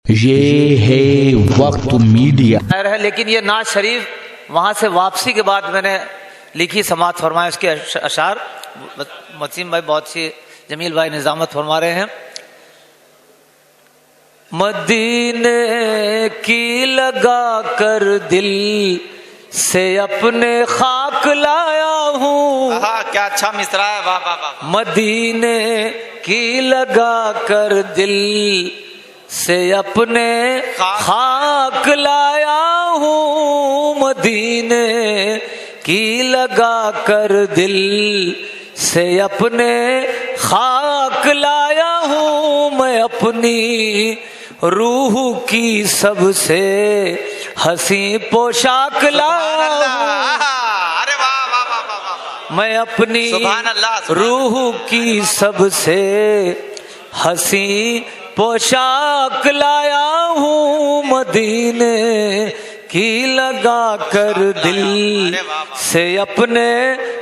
ये है वक्त मीडिया है। लेकिन ये नाज शरीफ वहाँ से वापसी के बाद मैंने लिखी, समात फरमाए उसके अशार। वसीम भाई बहुत सी, जमील भाई निजामत फरमा रहे हैं। मदीने की लगा कर दिल से अपने खाक लाया हूँ। क्या अच्छा मिसरा है, वाह वाह वाह। मदीने की लगा कर दिल से अपने खाक लाया हूँ। मदीने की लगा कर दिल से अपने खाक लाया हूँ। मैं अपनी रूह की सबसे हसी पोशाक लाया हूँ। अरे वाह वाह वाह वाह वाह। मैं अपनी सुभान अल्लाह, रूह की सबसे हसी पोशाक लाया हूँ। मदीने की लगा कर दिल से अपने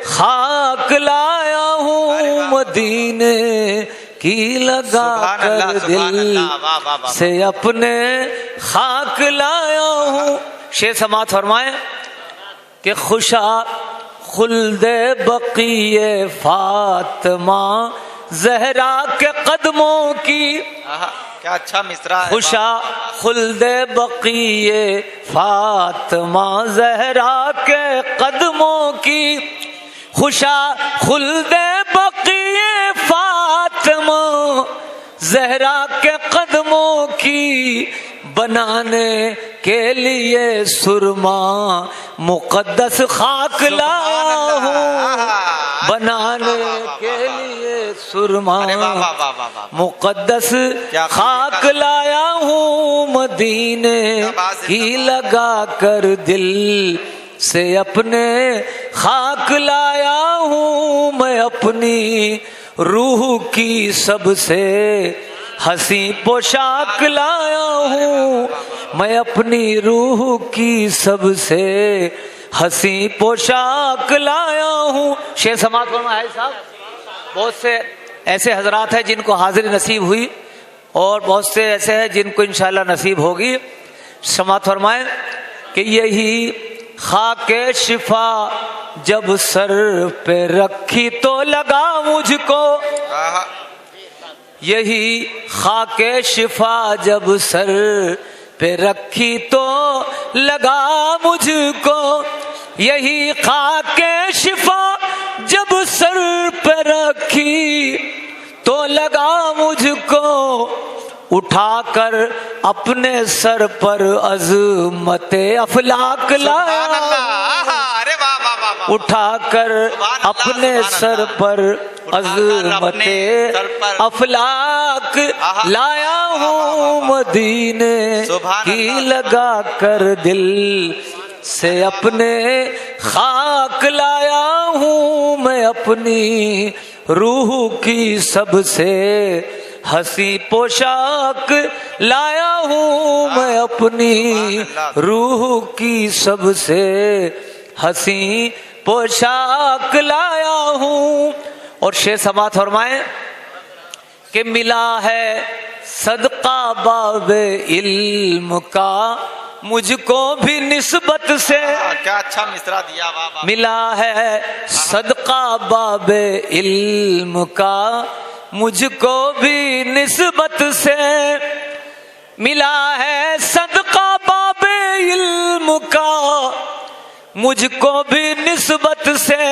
खाक लाया हूँ। मदीने की लगा कर दिल से अपने खाक लाया हूँ। शेर समात फरमाए कि खुशा खुल्दे बक़िये फातिमा ज़हरा के कदमों की। क्या अच्छा मिसरा है। खुशा खुल्दे बक़िये फातिमा ज़हरा के कदमों की। खुशा खुल्दे बक़िये फातिमा ज़हरा के कदमों की। बनाने के लिए सुरमा मुक़द्दस खाक लाया हूँ। बनाने के लिए सुरमा मुक़द्दस खाक लाया हूँ। मदीने की लगा कर दिल से अपने खाक लाया हूँ। मैं अपनी रूह की सबसे हसी पोशाक लाया हूँ। मैं अपनी रूह की सबसे हसी पोशाक लाया हूँ। शेर समात फरमाए साहब। बहुत से ऐसे हजरात हैं जिनको हाजिरी नसीब हुई और बहुत से ऐसे हैं जिनको इंशाल्लाह नसीब होगी। समात फरमाए कि यही खाके शिफा जब सर पे रखी तो लगा मुझको। यही खाके शिफा जब सर पे रखी तो लगा मुझको। यही खाके शिफा जब सर पे रखी तो लगा मुझको। उठाकर अपने सर पर अज़मते अफलाक लाया। उठाकर अपने सर पर अज़मते अफलाक लाया हूँ। मदीने की लगा कर दिल से अपने खाक लाया हूँ। मैं अपनी रूह की सबसे हसी पोशाक लाया हूँ। मैं अपनी रूह की सबसे हसी पोशाक लाया हूँ। और शेर समात फरमाए कि मिला है सदका बाबे इल्म का मुझको भी निस्बत से। क्या अच्छा मिसरा दिया, वाह वाह। मिला है सदका बाबे इल्म का मुझको भी निस्बत से। मिला है सदका बाबे इल्म का मुझको भी निस्बत से।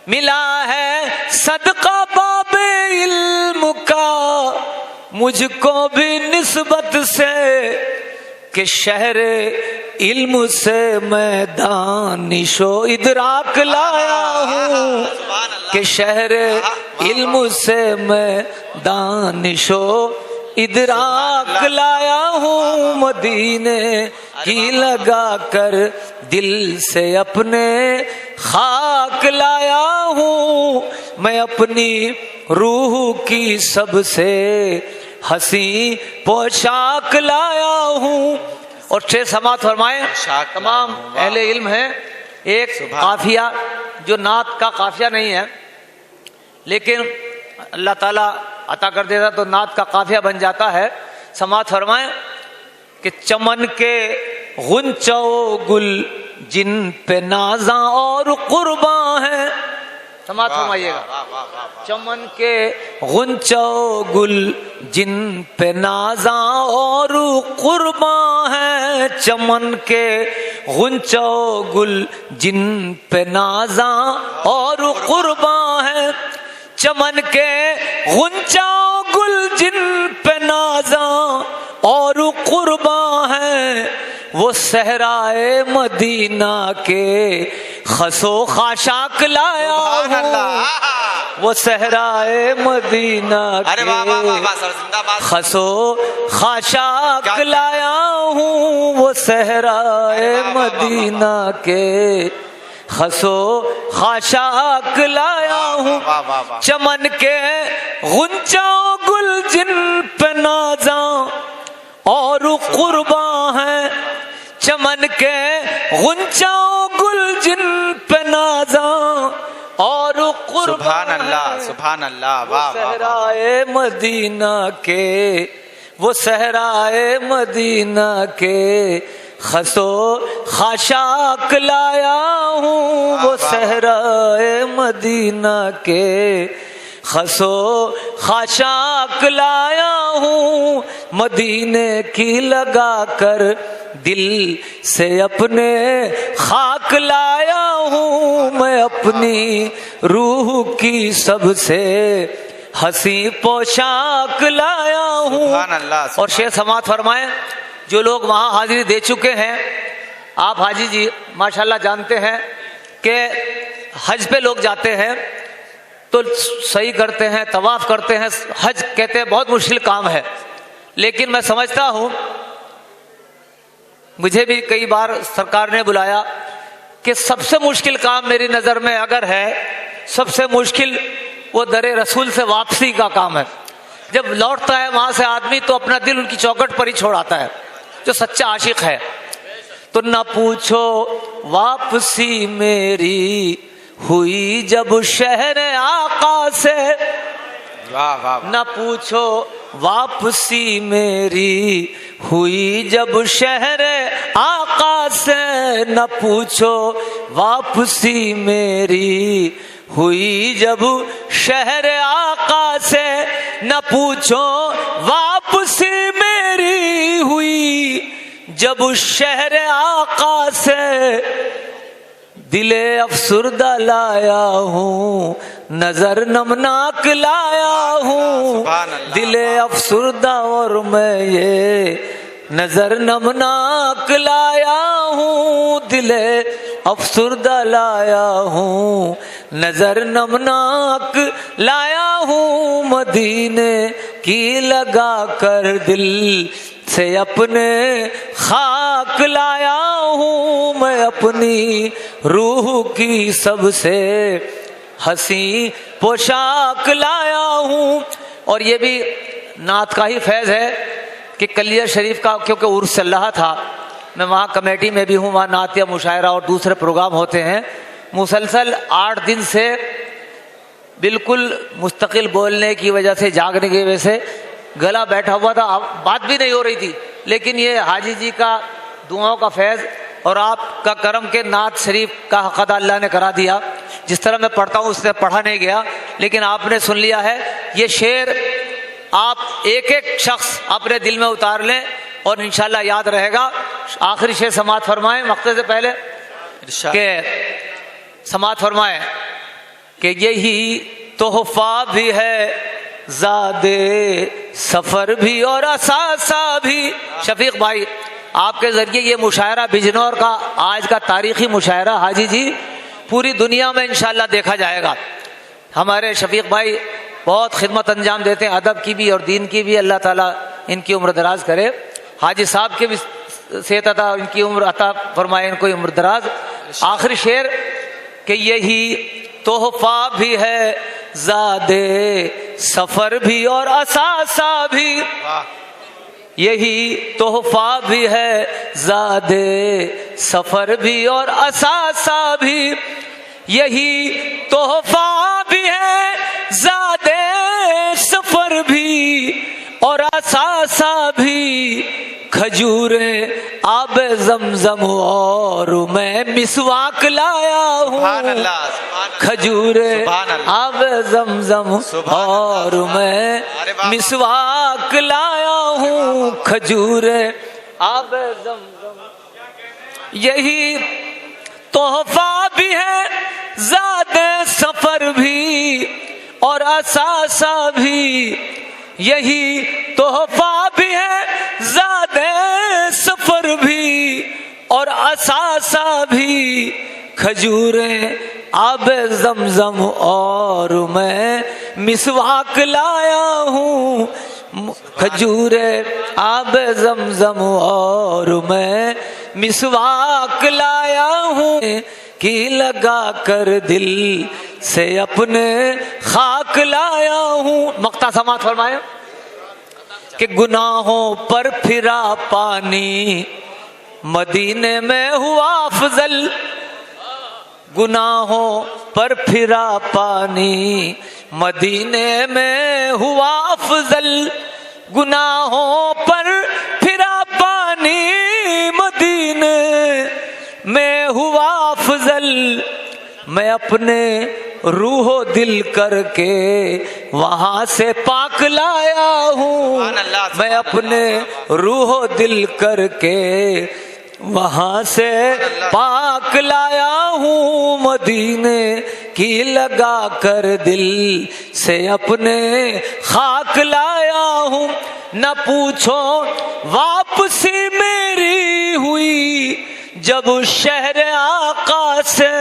मिला है सदका बाबे इल्म का मुझको भी निस्बत से। कि शहर इल्म से मैं दानिशो इदराक लाया हूँ। कि शहर इल्म से मैं दानिशो इदराक लाया हूँ। मदीने की लगा कर दिल से अपने खाक लाया हूँ। मैं अपनी रूह की सबसे हसी पोशाक लाया हूँ। और शेर समात फरमाए तमाम अहले इल्म है। एक काफिया जो नात का काफिया नहीं है, लेकिन अल्लाह ताला अता कर देता तो नात का काफिया बन जाता है। समात फरमाए कि चमन के गुंचो गुल जिन पे नाजा और कुर्बा है। समाज फरमाइएगा। चमन के गुंचो गुल जिन पे नाजा और कुर्बा है। चमन के गुंचो गुल जिन पे नाजा और कुर्बा है। चमन के गुंचो गुल जिन पे नाजा और कुर्बा है। वो सहराए मदीना के खसो खाशाक लाया हूँ। वो सहराए मदीना के खसो खाशाक लाया हूँ। वो सहराए मदीना के खसो खाशाक लाया हूँ। चमन के गुंचा गुल जिन पे नाजा और कुर्बा है। चमन के गुंचा गुल जिन पे नाजा और कुर्बा। सुभान अल्लाह, सुभान अल्लाह। वाह, सहराए मदीना के, वो सहराए मदीना के खसो खाशाक लाया हूँ। वो सहराए मदीना के खसो खाशाक लाया हूँ। मदीने की लगा कर दिल से अपने खाक लाया हूँ। मैं अपनी रूह की सबसे हंसी पोशाक लाया हूँ। और शेर समात फरमाए, जो लोग वहाँ हाजिरी दे चुके हैं, आप हाजी जी माशाल्लाह जानते हैं कि हज पे लोग जाते हैं तो सही करते हैं, तवाफ करते हैं। हज कहते हैं बहुत मुश्किल काम है, लेकिन मैं समझता हूँ, मुझे भी कई बार सरकार ने बुलाया कि सबसे मुश्किल काम मेरी नज़र में अगर है, सबसे मुश्किल वो दरे रसूल से वापसी का काम है। जब लौटता है वहाँ से आदमी तो अपना दिल उनकी चौखट पर ही छोड़ आता है, जो सच्चा आशिक है। तो न पूछो वापसी मेरी हुई जब शहर आका से। न पूछो वापसी मेरी हुई जब शहर आका से। न पूछो वापसी मेरी हुई जब शहर आका से। न पूछो वापसी मेरी हुई जब शहर आका से। दिले अफसुर्दा लाया हूँ, नजर नमनाक लाया हूँ। दिले अफसुर्दा और मैं ये नजर नमनाक लाया हूँ। दिले अफसुर्दा लाया हूँ, नजर नमनाक लाया हूँ। मदीने की लगा कर दिल से अपने खाक लाया हूँ। मैं अपनी रूह की सबसे हंसी पोशाक लाया हूँ। और ये भी नात का ही फैज़ है कि कलिया शरीफ का क्योंकि उर्स चल रहा था, मैं वहाँ कमेटी में भी हूँ, वहाँ नातिया मुशायरा और दूसरे प्रोग्राम होते हैं। मुसलसल 8 दिन से बिल्कुल मुस्तकिल बोलने की वजह से, जागने की वजह से गला बैठा हुआ था, बात भी नहीं हो रही थी। लेकिन ये हाजी जी का दुआओं का फैज़ और आपका करम के नात शरीफ का हक़ अदा अल्लाह ने करा दिया। जिस तरह मैं पढ़ता हूँ उससे पढ़ा नहीं गया, लेकिन आपने सुन लिया है। ये शेर आप एक एक शख्स अपने दिल में उतार लें और इंशाल्लाह याद रहेगा। आखिरी शेर समात फरमाएं वक्त से पहले के समात फरमाएं कि यही तोहफा भी है, ज़ादे सफ़र भी और असासा भी। शफीक भाई, आपके ज़रिए ये मुशायरा बिजनौर का आज का तारीख़ी मुशायरा हाजी जी पूरी दुनिया में इंशाल्लाह देखा जाएगा। हमारे शफीक भाई बहुत खिदमत अंजाम देते हैं, अदब की भी और दीन की भी। अल्लाह ताला इनकी उम्र दराज करे। हाजी साहब के भी सेहत अता, इनकी उम्र अता फरमाए, इनको उम्र दराज। आखिरी शेर कि यही तोहफा भी है, ज़ादे सफ़र भी और असासा भी। यही तोहफा भी है, ज़ादे सफ़र भी और असासा भी। यही तोहफा भी है, ज़ादे सफ़र भी और असासा भी। खजूरें आब जमजम और मैं मिसवाक लाया हूँ। सुभान अल्लाह, सुभान अल्लाह, खजूरें सुभान अल्लाह, आब जमजम सुभान और अल्लाह, मैं अरे वाह, मिसवाक लाया हूँ। खजूरें आब जमजम यही तोहफा भी है, ज़ादे सफर भी और असासा भी। यही तोहफा भी है, ज़ादे सफर भी और असासा भी। खजूरें आब जमजम और मैं मिसवाक लाया हूँ। खजूरें आब जमजम और मैं मिसवाक लाया हूँ कि लगा कर दिल से अपने खाक लाया हूँ। मक्ता समात फरमाया कि गुनाहों पर फिरा पानी मदीने में हुआ अफजल। गुनाहों पर फिरा पानी मदीने में हुआ अफजल। गुनाहों पर फिरा पानी मदीने में हुआ अफजल। मैं अपने रूहो दिल करके वहां से पाक लाया हूँ। मैं अपने रूहो दिल करके वहां से पाक लाया हूँ। मदीने की लगा कर दिल से अपने खाक लाया हूँ। न पूछो वापसी मेरी हुई जब शहर आका से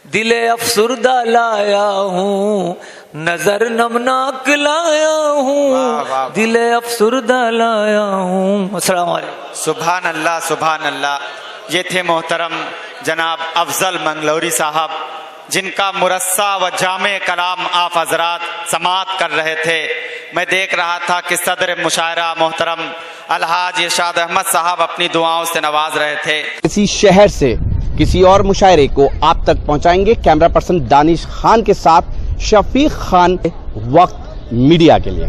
दिले अफसुर्दा लाया हूँ। नजर नमनाक लाया हूँ, दिले अफसुर्दा लाया हूँ। अस्सलाम वालेकुम। सुभान अल्लाह, सुभान अल्लाह। ये थे मोहतरम जनाब अफजल मंगलौरी साहब, जिनका मुरस्सा व जामे कलाम आप हजरात समात कर रहे थे। मैं देख रहा था कि सदर मुशायरा मोहतरम अलहाज इरशाद अहमद साहब अपनी दुआओं से नवाज रहे थे। किसी शहर से किसी और मुशायरे को आप तक पहुंचाएंगे कैमरा पर्सन दानिश खान के साथ शफीक खान, वक्त मीडिया के लिए।